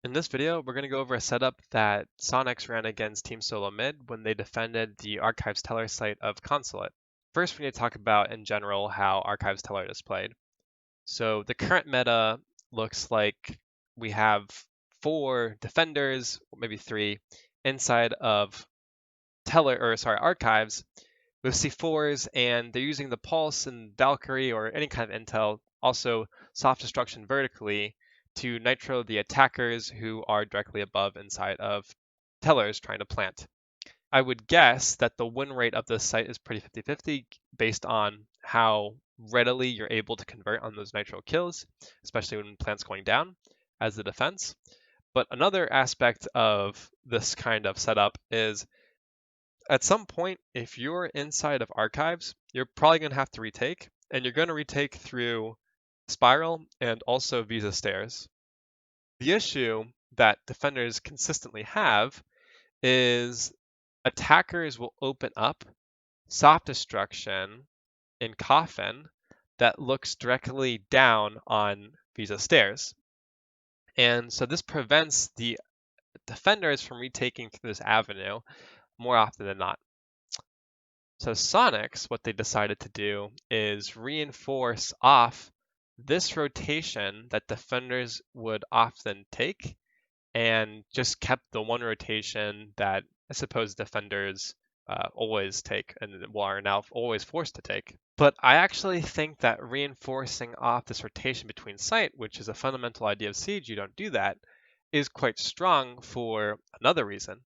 In this video, we're going to go over a setup that Soniqs ran against Team Solo Mid when they defended the Archives Teller site of Consulate. First, we need to talk about, in general, how Archives Teller is played. So the current meta looks like we have 4 defenders, maybe 3, inside of Archives with C4s, and they're using the Pulse and Valkyrie or any kind of intel, also soft destruction vertically, to nitro the attackers who are directly above inside of tellers trying to plant. I would guess that the win rate of this site is pretty 50-50 based on how readily you're able to convert on those nitro kills, especially when plant's going down as the defense. But another aspect of this kind of setup is at some point, if you're inside of Archives, you're probably going to have to retake, and you're going to retake through Spiral and also Visa Stairs. The issue that defenders consistently have is attackers will open up soft destruction in Coffin that looks directly down on Visa Stairs. And so this prevents the defenders from retaking through this avenue more often than not. So Soniqs, what they decided to do is reinforce off this rotation that defenders would often take and just kept the one rotation that I suppose defenders always take and are now always forced to take. But I actually think that reinforcing off this rotation between site, which is a fundamental idea of Siege, you don't do that, is quite strong for another reason.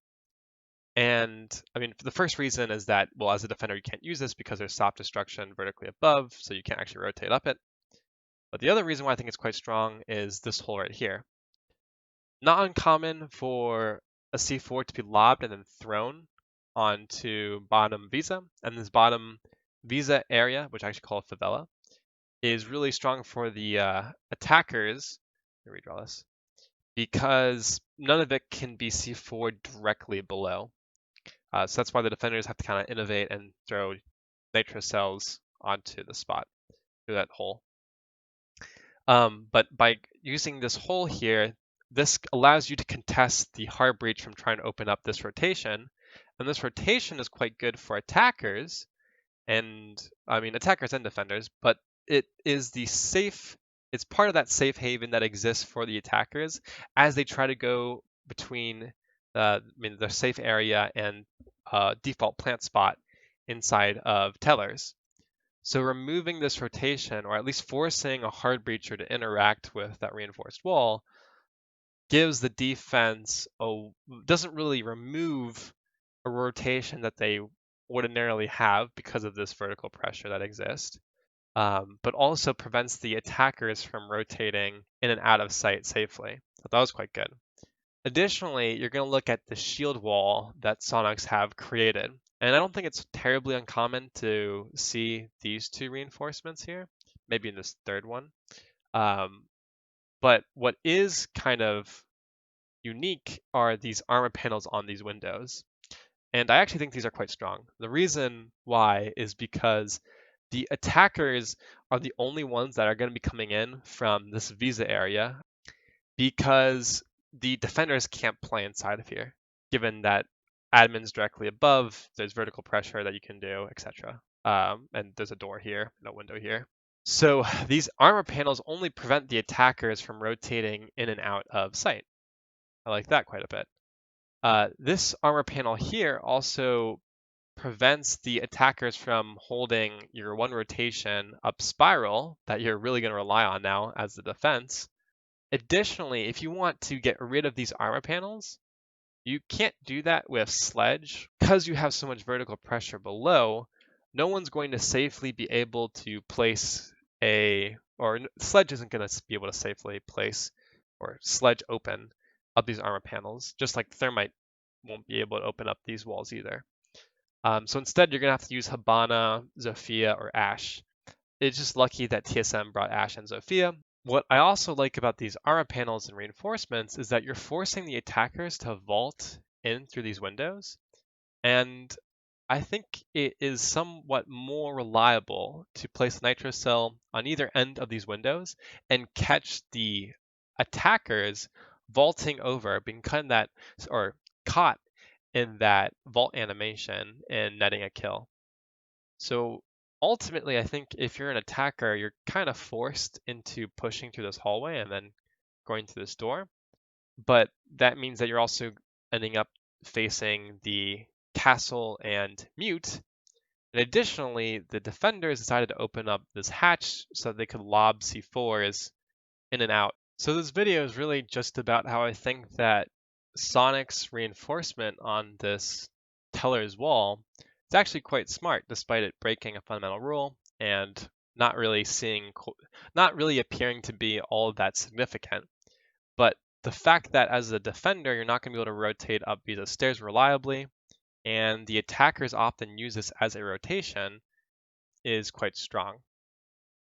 And I mean, the first reason is that, well, as a defender, you can't use this because there's soft destruction vertically above, so you can't actually rotate up it. But the other reason why I think it's quite strong is this hole right here. Not uncommon for a C4 to be lobbed and then thrown onto bottom Visa, and this bottom Visa area, which I actually call a favela, is really strong for the attackers. Let me redraw this. Because none of it can be C4 directly below. So that's why the defenders have to kind of innovate and throw nitro cells onto the spot through that hole. But by using this hole here, this allows you to contest the hard breach from trying to open up this rotation. And this rotation is quite good for attackers, and I mean attackers and defenders, but it is the safe, it's part of that safe haven that exists for the attackers as they try to go between their safe area and default plant spot inside of tellers. So removing this rotation, or at least forcing a hard breacher to interact with that reinforced wall, gives the defense doesn't really remove a rotation that they ordinarily have because of this vertical pressure that exists, but also prevents the attackers from rotating in and out of sight safely. So that was quite good. Additionally, you're going to look at the shield wall that Soniqs have created. And I don't think it's terribly uncommon to see these 2 reinforcements here, maybe in this third one. But what is kind of unique are these armor panels on these windows. And I actually think these are quite strong. The reason why is because the attackers are the only ones that are going to be coming in from this Visa area, because the defenders can't play inside of here, given that admin's directly above, there's vertical pressure that you can do, etc. And there's a door here, no window here. So these armor panels only prevent the attackers from rotating in and out of sight. I like that quite a bit. This armor panel here also prevents the attackers from holding your one rotation up spiral that you're really going to rely on now as the defense. Additionally, if you want to get rid of these armor panels, you can't do that with Sledge. Because you have so much vertical pressure below, no one's going to safely be able to place or Sledge isn't going to be able to safely place or Sledge open up these armor panels, just like Thermite won't be able to open up these walls either. So instead, you're going to have to use Hibana, Zofia, or Ashe. It's just lucky that TSM brought Ashe and Zofia. What I also like about these armor panels and reinforcements is that you're forcing the attackers to vault in through these windows. And I think it is somewhat more reliable to place a nitro cell on either end of these windows and catch the attackers vaulting over, being caught in that vault animation and netting a kill. So ultimately, I think if you're an attacker, you're kind of forced into pushing through this hallway and then going through this door. But that means that you're also ending up facing the castle and mute. And additionally, the defenders decided to open up this hatch so that they could lob C4s in and out. So this video is really just about how I think that Soniqs reinforcement on this teller's wall is actually quite smart, despite it breaking a fundamental rule and not really appearing to be all that significant. But the fact that as a defender, you're not going to be able to rotate up these stairs reliably, and the attackers often use this as a rotation, is quite strong.